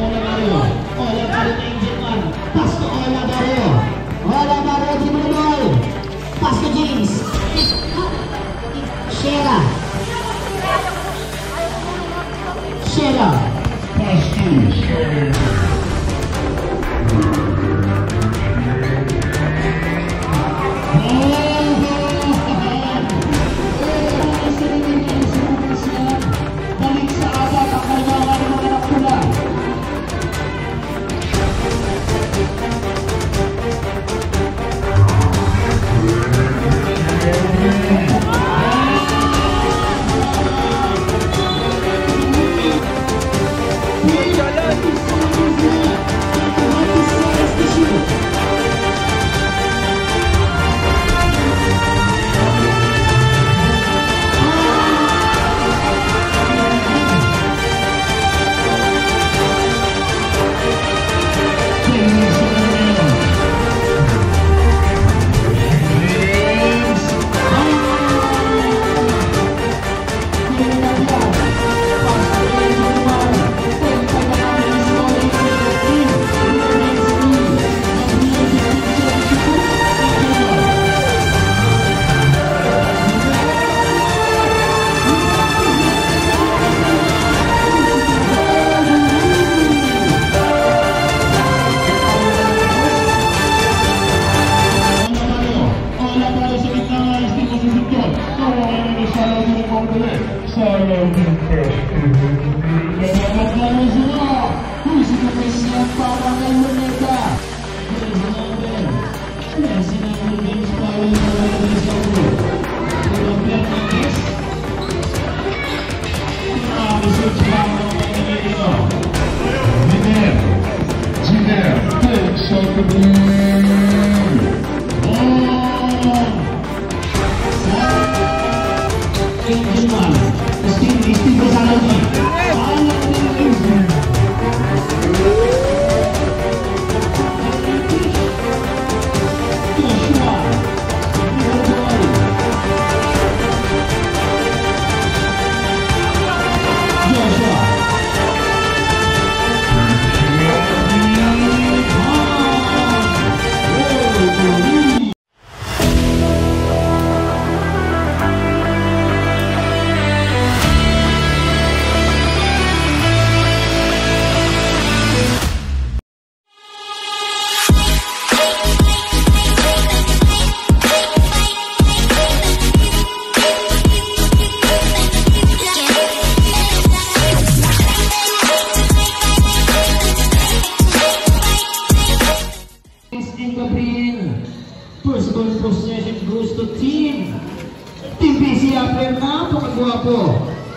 Ola Mario. Ola Mario na Angel Man. Pass to Ola Mario. Ola Mario, dribble the ball. Pass to James. Shera. Shera. Pass to Shera.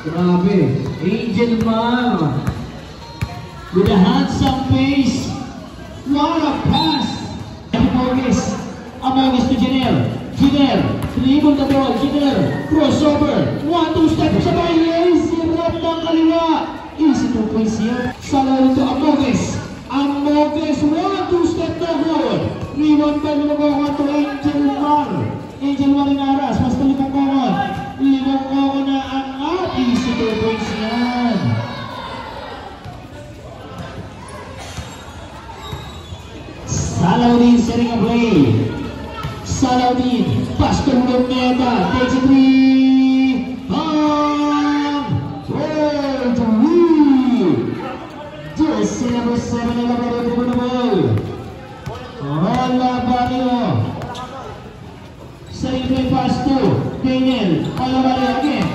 Grabe, Angel Man with a handsome face. What a pass! Amongst to Janelle. Janelle, dribble the ball. Janelle, crossover. 1-2 step sa bayan. Sirap ng kaliwa. Easy 2 points here. Sala ito Amongst. Amongst, 1-2 step na forward. Rebound by Lumagonga to Angel Man. Angel Man inaras. Mas Lumagonga. Lumagonga na ang easy 2 points yan. Salaudin setting a play. Salaudin, pass to Lumeta, takes a 3. Bang! Well to lead. Jersey number 7 in the ball. Ola Mario. Setting a play pass to Daniel. Ola Mario again.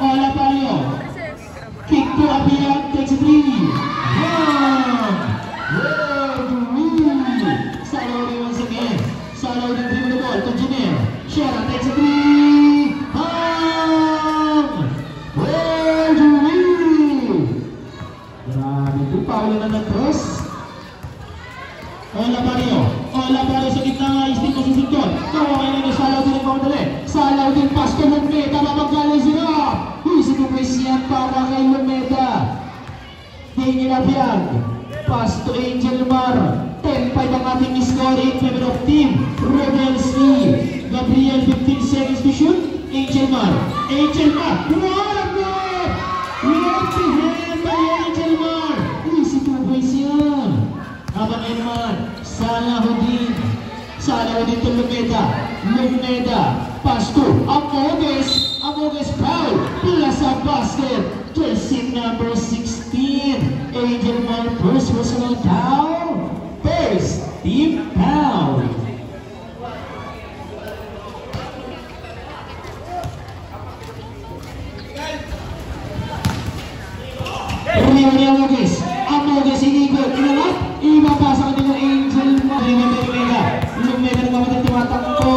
Ola Mario. Kick to Abian, takes a 3. Bang! Well to lead. Salaudin once again. Salaudin dribble the ball to Janelle. Shera takes a 3. Bang! Well to lead. Grabe ito. Paulo na nag-cross. Ola Mario sa gitna nga. Isting ko susundon. Kawain na ni Salaudin ang pangdali. Salaudin pass to Lumeta. Mamagaling sila. Easy to press yan para kay Lumeta. Daniel Abian. Pass to Angel Mar. 10-5 ang ating score in favor of team Rebel C. Gabriel 15 seconds to shoot. Angel Mar. What a block! Left hand by Angel Mar. Easy 2 points here. Salaw dito Lumeda, pass to Amogues, foul, plus a basket, jersey number 16, Angel Mar, first personal foul, first team foul. Amogues inikot, inangat, ibabasa ka nila Angel Mar, Lumeda na kapatid tumatakbo,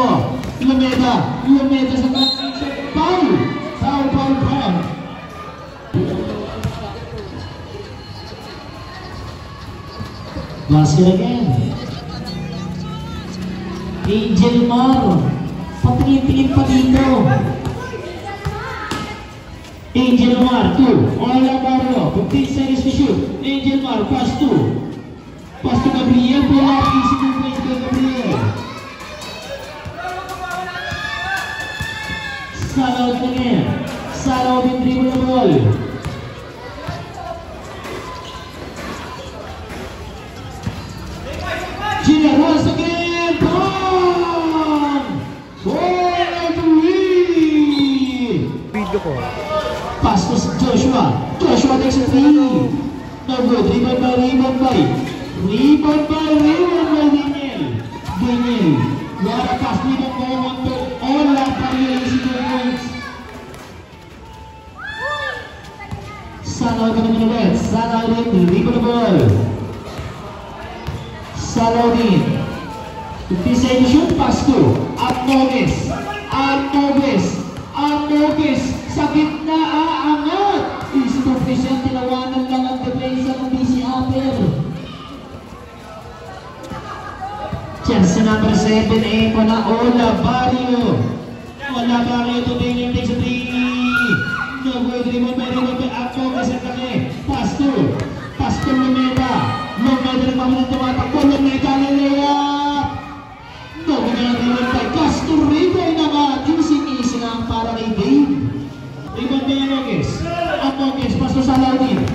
Lumeda sa transition, foul. Basket again. Angel Mar, patingin-tingin pa dito. Angel Mar, 2. Ola Barrio, 15 seconds to shoot. Angel Mar, pass to Gabriel. Bola, easy to play to Gabriel. Salaw again. Salaw din dribble the ball. Generous again. Boom! Goal to win. Video ko. Pass to Joshua. Joshua takes a 3. No good. Rebound by Daniel. Wala pass rebound by Monto. Ola Barrio is 2 points. Salaw ka naman ulit. Salaw din. Dribble the ball. Salaw din. 50 seconds shoot. Pass to Amogues. Sa gitna, aangat. Easy to present. Tinawanan lang ang depensa ng BC Apple. Chance number 7, po na Ola Barrio. To Daniel takes a 3. No good, rebound by Amogues at kaki. Pass to Lumeda nagmamalit tumatakbo. Lumeda na layup. No good na rebound by Castro River naman. Easy lang para kay Dave. Rebound by Amogues, pass to Salaudin,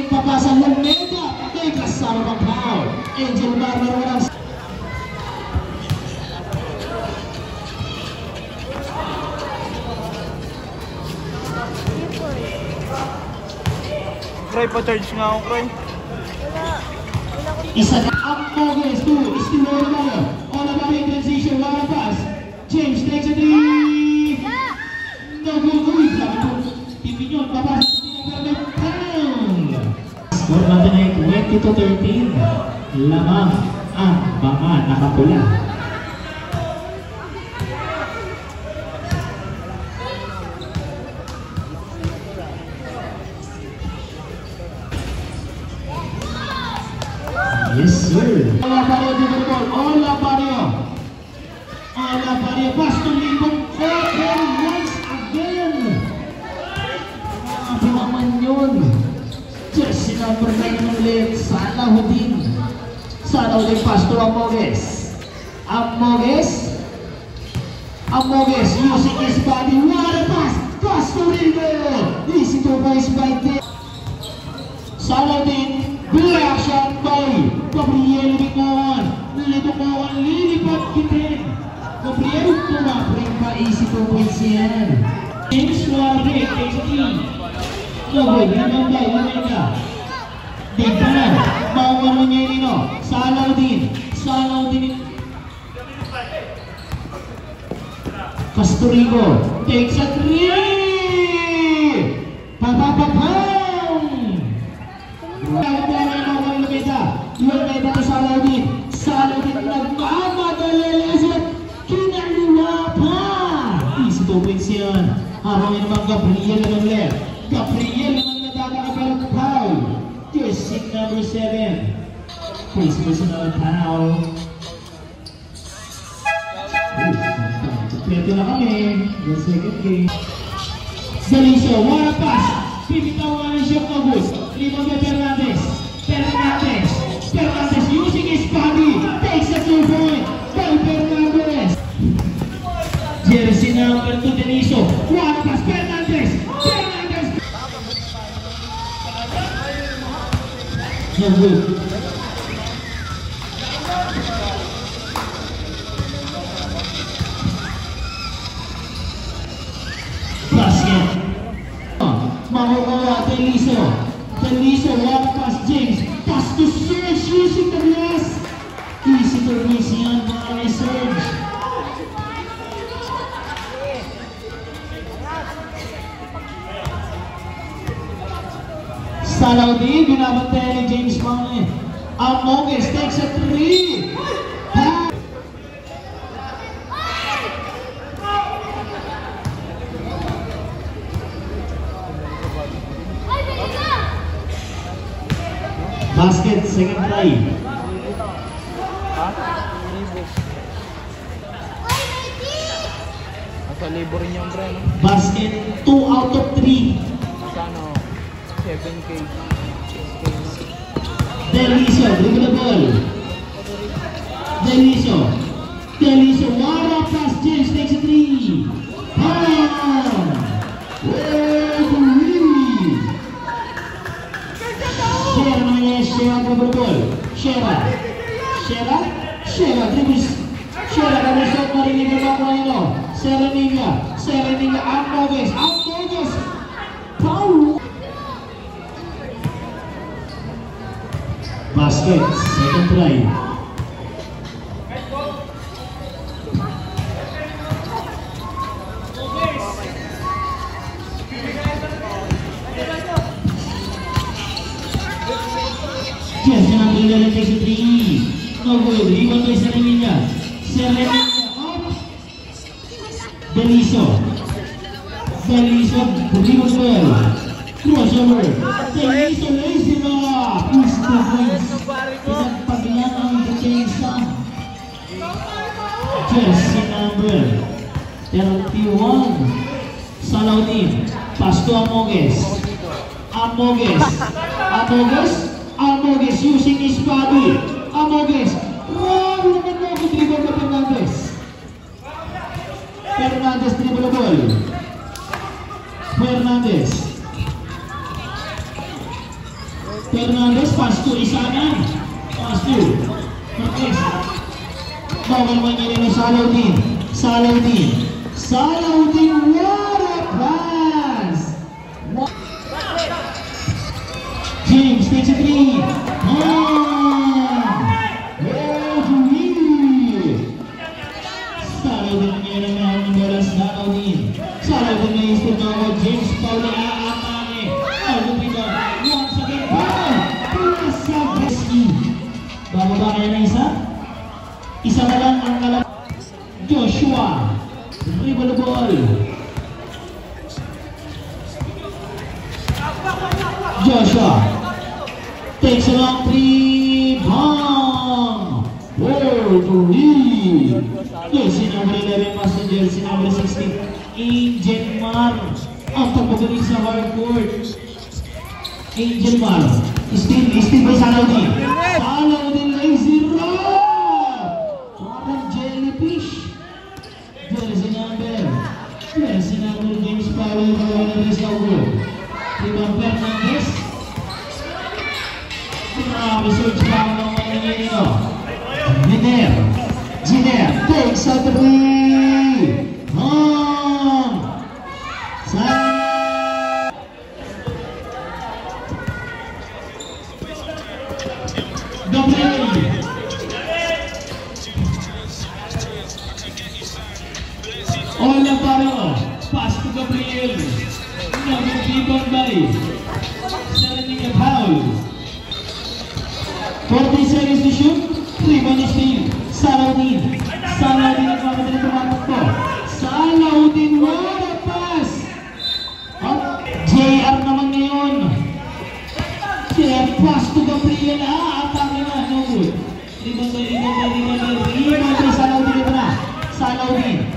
papasa Lumeda. May kasama pang foul. Angel Mar walang Cry pa charge nga ako, Cry. isa na Amogues, 2. Estimado tayo. Ola Barrio transition, wala pass. James takes a 3. No good. Tipinyon, papasa. Score natin ay 20-13. Lamang ang mga nakapula. Yes, sir. Ola Barrio dito the ball. Ola Barrio, pass to Libon. Once again. Grabe naman yun. Jersey number 9 ulit. Salaudin, pass to Amogues using his body. What a pass to River. Easy to pass by Tim. Salaudin, black shot by Gabriel Bicoan. Lilipat kitin. Gabriel tumapring pa, easy to points yan. James Suarez takes a 3. No good, rebound by Lumeda. Dignan, mawala niya yung Nino. Salaudin. Casturigo takes a 3. Papapapam. Lumeda to Salaudin nagmamadali. Kinaliwa pa. Easy to wins yan. Harangin naman Gabriel naman left. Gabriel naman nadadakabalang foul. Jersey number 7. First personal foul. Kompleto na kami. The second game. Daliso, wala pass. Pipitawan ng Siok August. Rebound by Fernandez using his body. Takes a 2-point. By Fernandez. Jersey number 2, Daliso. Wala pass. Fernandez. No good. Deliso, one pass James. Pass to Serge using the glass. Easy to miss yan mga kay Serge. Salaudin, binabantayan ni James Mane. Amoges takes a 3. Basket, second try. Nasa libo rin yung pre, no? Basket, 2 out of 3. Nasa ano, 7K. 6K na. Deliso, dribble the ball. Deliso, one up pass, James takes a 3. Shera namanya, Shera dribble the ball. Shera dribbles. Shera dari shot narinig ang mga ino. Sereniga, Amoges. Foul. Basket, second try. Yes, sinambil takes a 3. No good, rebound by Sereniga off. Deliso, rebound ball. Crossover. Deliso lays it off. East to west. Isang paglang ang depensa. Jersey number 31. Salaudin. Pass to Amoges using his body. Amoges. Wow, naman mo ako dribble ka Fernandez. Dribble the ball. Fernandez, pass to Isanan. Pass to Marquez. Bawal mangyari na Salaudin, what a pass! James takes a 3. Salaudin nangyari na ang bola Salaudin na istingawa James Paul na aatake. Alupita, once again, Beski. Bababa kaya na isa na lang ang kalap. Joshua, dribble the ball. Joshua takes a long 3. Bang! World to lead. Jersey number 11 pass to jersey number 16. Angel Mar ang pagpagaling sa hardcourt. Angel Mar still by Salaudin lazy roll. Parang jellyfish. Jersey number James Powell na Saugo. Ibang Fernandez. Research pa ang mga nangyayino. Giner takes a 3. Gabriel. Ola Paro. Pass to Gabriel. Number 3 by Sereniga Paul. 40 seconds to shoot. 3 bonus steal. Salaudin nagmamadali tumatakbo. Salaudin, what a pass! JR naman ngayon. JR pass to Gabriel. Atake na, no good. Rebound by Salaudin ito na. Salaudin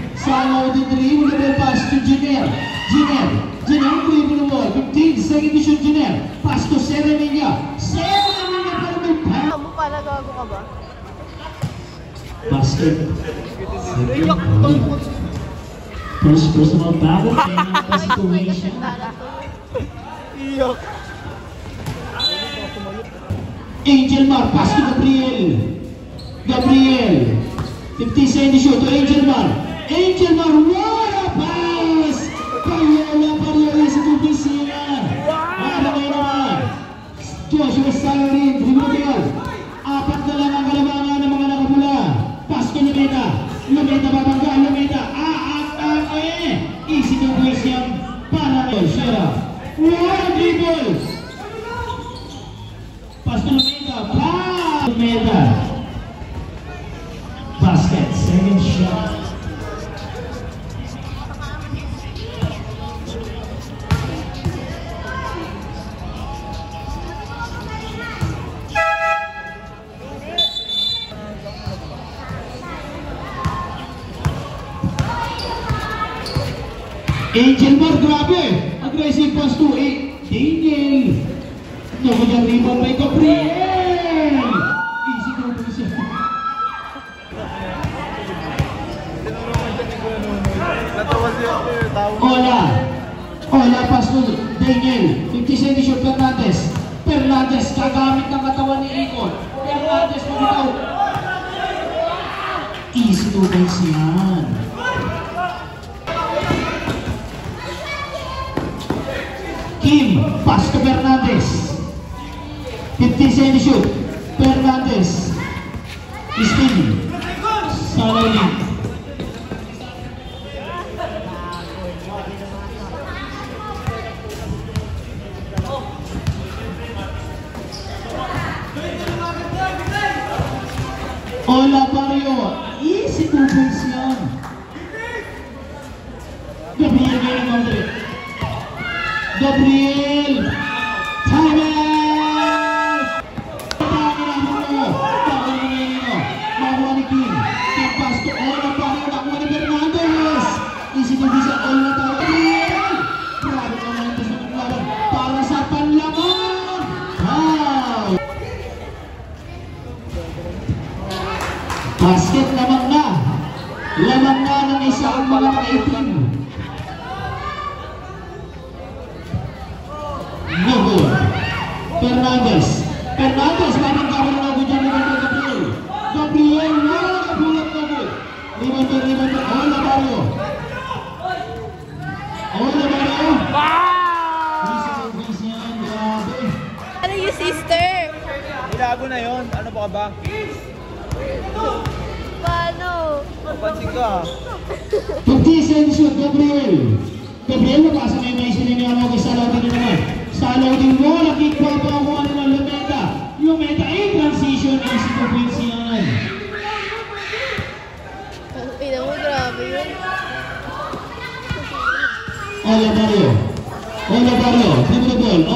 dribble pass to Giner, dribble the ball. 15 seconds to shoot, Giner. Pass to Sereniga para may pass. Nagago ka ba? Basket. First personal foul. Situation. Angel Mar, pass to Gabriel. 50 seconds shoot to Angel Mar, what a pass! Payola sa Tubisilan. Joshua Salarin, dribble. Apat na lang ang kalamangan ng mga nakapula. Pass ko Lumeta. Lumeta babangga, Lumeta. Easy to place yan para Shera. One dribble. Pass ko Lumeta. Lumeta. Basket, second shot. Angel Bar, grabe! Aggressive pass to Daniel! Nakuha rebound by Gabriel! Easy to position. Ola pass to Daniel. 50 cm shot Fernandez. Fernandez kagamit ng katawan ni Icon. Fernandez pumitaw. Easy to position. Kim, pass to Fernandez. 50 cm shoot. Fernandez. Spin. Salarin. Ola Barrio. Easy to position. Gabriel getting on the Gabriel! Time out! Makuha ni Kim. Kim pass to Ola Barrio. Nakuha ni Fernandez. Easy to bisa Ola Barrio. Grabe ka naman ito sa paglaban. Para sa panlaban! Wow! Basket lamang na. Lamang na ng isang mga kaitim. No good. Fernandez. Fernandez, parang karoon na good dyan ni Gabriel. Gabriel, wala na bulat na good. Rebound. Ola Barrio. Ola Barrio. Wow! Grabe. Ano yung sister? Ilago na yon. Ano pa ka ba? Paano? Papansin ka. 50 cm shoot, Gabriel. Gabriel, mapasa na yung may sininyo ano kay Salarin naman. Salarin mo, nakikwa pa ako ano ng Lumeta. Lumeta ay transition, easy to points yan. Ina mo, grabe yun. Ola Barrio. Dribble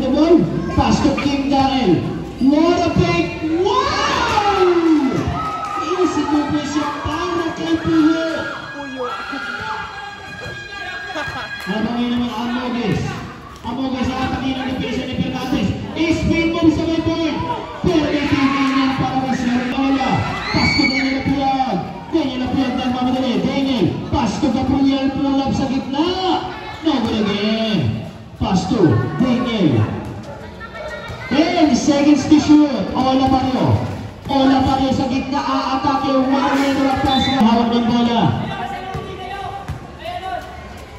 the ball. Pass to Kim Darrell. What a pick! Wow! Easy to points yan para kay Puyo. Habang ngayon naman Amoges ang atakin ng depensa ni Fernandez. Spin move sa may board. Perfecting ganyan para kay Sir Ola. Pass to Daniel Apuyag. Daniel mamadali. Daniel. Pass to Gabriel. Pull up sa gitna. No good again. Pass to Daniel. 10 seconds to shoot. Ola Barrio sa gitna. Aatake. One-minute pass. Hawak ng bola.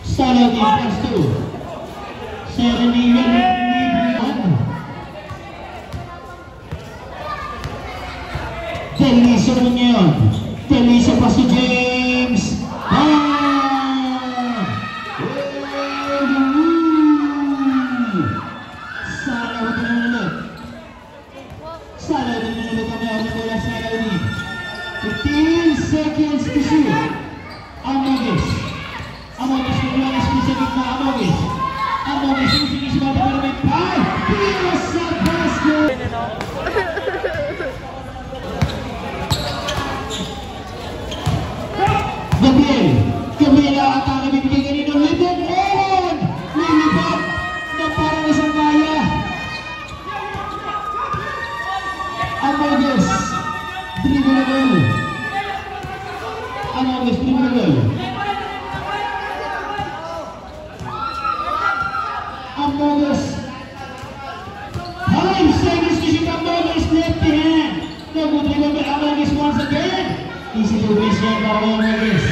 Salarin pass to Serenian Delisa ngayon. Delisa pass to James. Salarin ulit ang meron na wala Salarin. 15 seconds to shoot. Amoges kumulong specific na Amoges using his body pero may pie. Piro sa basket. Gabriel atake bibigay kanino Libon on! Lilibot na parang isang kaya. Amoges dribble. Amoges 5 seconds to shoot. Amoges left hand. No good rebound by Amoges once again. Easy to miss yan para Amoges.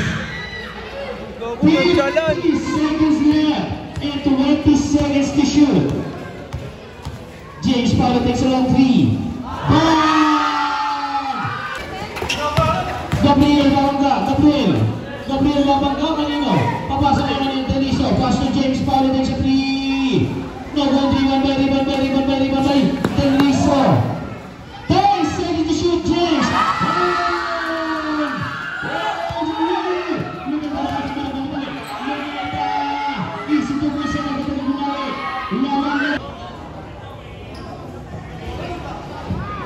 50 seconds left and 20 seconds to shoot. James Paulo takes a long three. Bang! Gabriel Babangga, kanino? Papasa naman yung Deniso. Pass to James Paulo takes a three. No good, rebound by Deniso. 10 seconds to shoot, James.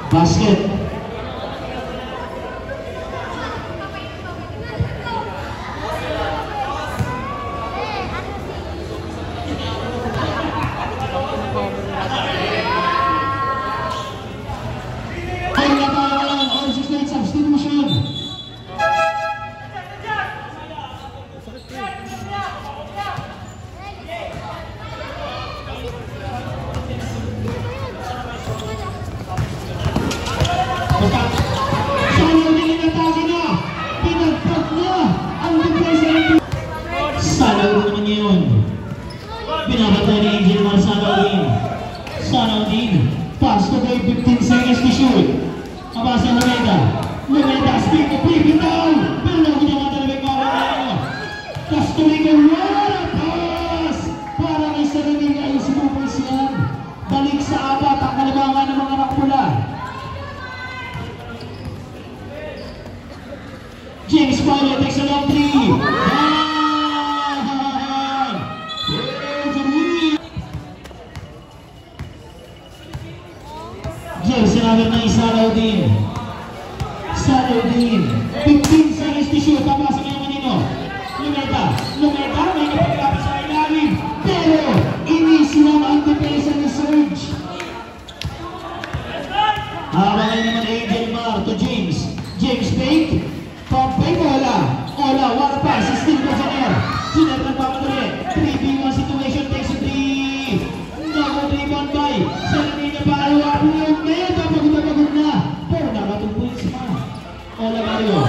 Basket. All 6 minutes substitution. Salaudin naman yun. Binabatay ni Angel Mar Salaudin. Pass to Dave, 15 seconds to shoot. Mabasa Lumeda, speed to play, bitaw! Pero na ginawa talaga kawan. Castoico, what a pass! Para kay Saramiga ay sumupos yan. Balik sa apat ang kalabangan ng mga nakpula. James Paulo takes a long three. James sinagad na Salaudin. 15 seconds to shoot. Papasok niya kanino? Lumeda, may kapaglapas sa ilalim. Pero inisi lang ang depensa ni Serge. Habangay naman Angel Mar to James. James fake. Pampay mo, Ola, what a pass. Still goes in air. Sinet nagpapatuloy. 3v1 situation takes a 3. Double rebound by Salamina Palo. Lumeda, pagod na. Pero nakatong points pa. Ola Barrio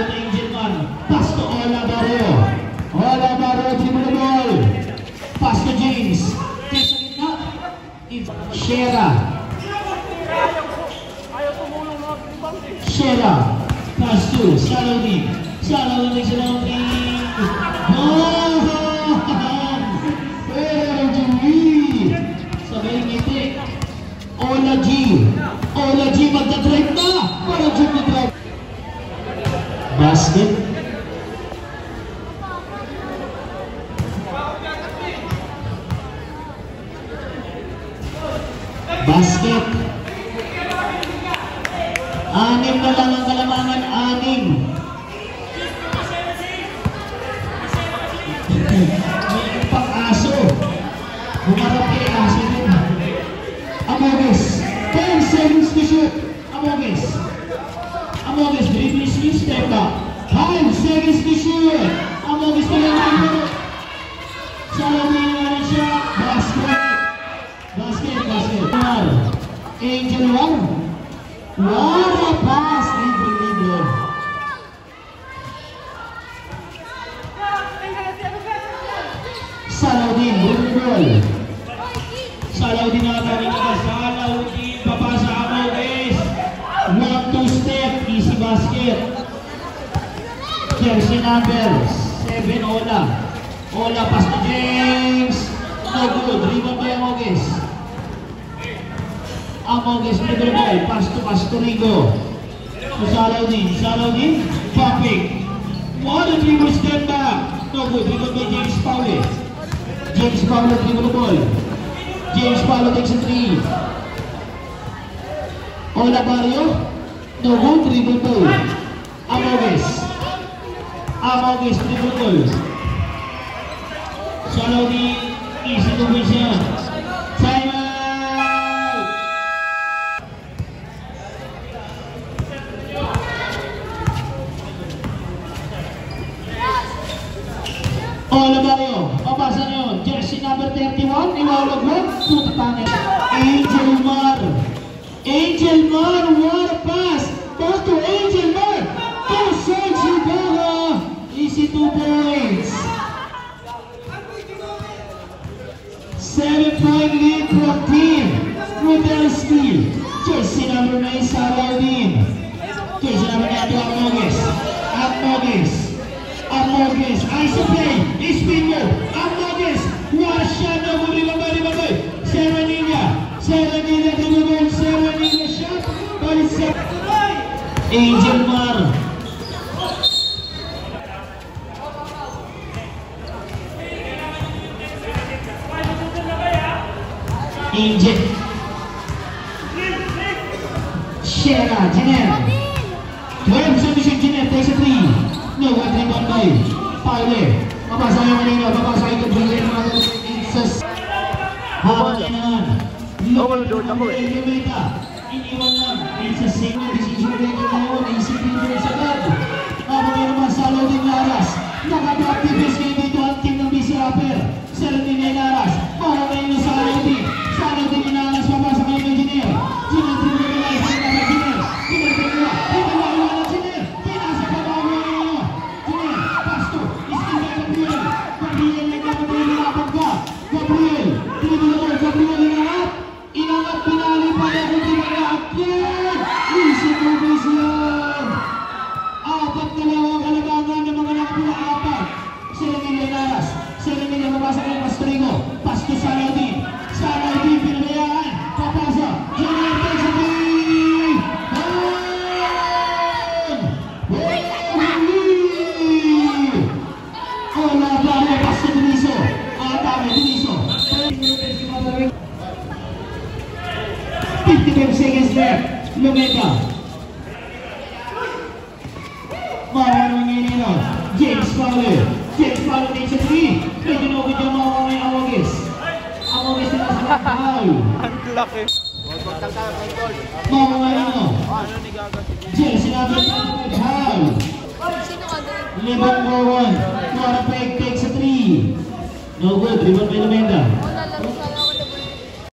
to Angel Mar. Pass to Ola Barrio, dribble the ball. Pass to James. Takes a gitna. Shera. Pass to Salaudin takes a long three. Pero Jimmy. Sabay ngiti. Ola G magdadrive na. Para Jimmy drive. Basket. Anim na lang ang kalamangan, 6. May pang-aso. Humarap kay aso din. Amoges. 10 seconds to shoot. Amoges, dribble switch, step back. 5 seconds to shoot. Amoges na lang. Salaudin na rin siya. Basket. Angel Mar. What a pass. Libre. Salaudin, dribble. Salaudin na kami na. Salaudin, papasa Amoges. 1-2 step, easy basket. Jersey number 7, Ola, pass to James. No good, rebound by Amoges dribble ball, pass to Rigo. To Salaudin, popping. What a dribble step back. No good, rebound by James Paulo. Dribble ball. James Paulo takes a three. Ola Barrio, no good, dribble ball. Amoges dribble ball. Salaudin, easy to win siya. Time out! Ola Barrio, papasa niyo. Jersey number 31, iwalog mo. Tutapangin. Angel Mar, what a pass! Pass to Angel Mar! To Serge Ibarra! Easy 2 points! 7-point lead for team. August. Ice play. Espino. Ang August. Washa na muli labay. Serenilla. Dribble. Serenilla shot. Balik sa Angel Mar. Angel. Shera. Janelle. 12 submission. Janelle takes a 3. No, what rebound by Pyle. Mabasa yung kanina. Mabasa yung kabigay mga insas. Hawak niya naman. Iniwan lang. It's a single decision maker ngayon. Isipin ko sa agad. Habang yung naman sa loading Laras. Nakapag-activist kayo dito ang team ng BC Rapper. Serenity Laras. Para ngayon sa loading. Sa loading yung Laras. Mabasa kayo ng Engineer. Engineer Engineer. Pinasa pa ba mo ngayon? Engineer. Pasto. Iskita Gabriel. Gabriel nagkakapag ka. Gabriel. Gabriel inangat. Inangat pinali pa na kung tinangat. Isip mo yan. Apat na lang ang kalabangan ng mga nakapula apat. Serenilla Laras. Serenilla mabasa kayo Pastrigo. Pasto Saladin. Pinabayaan. Papasa. Junior takes a 3. Ola Barrio. Pasto Deniso. Atame Deniso. 55 seconds left. Lumeka. Maraming nginino. James Fowler takes a 3. Medyo nukit yung mga Awagis. Awagis na nasa foul. Ang laki. Mga nginino. Ano ni Gaga? James sinabi sa foul. Sino ka doon? Lebon Rowan. Tuarapeg takes a 3. No good. Rebound by Lumeka.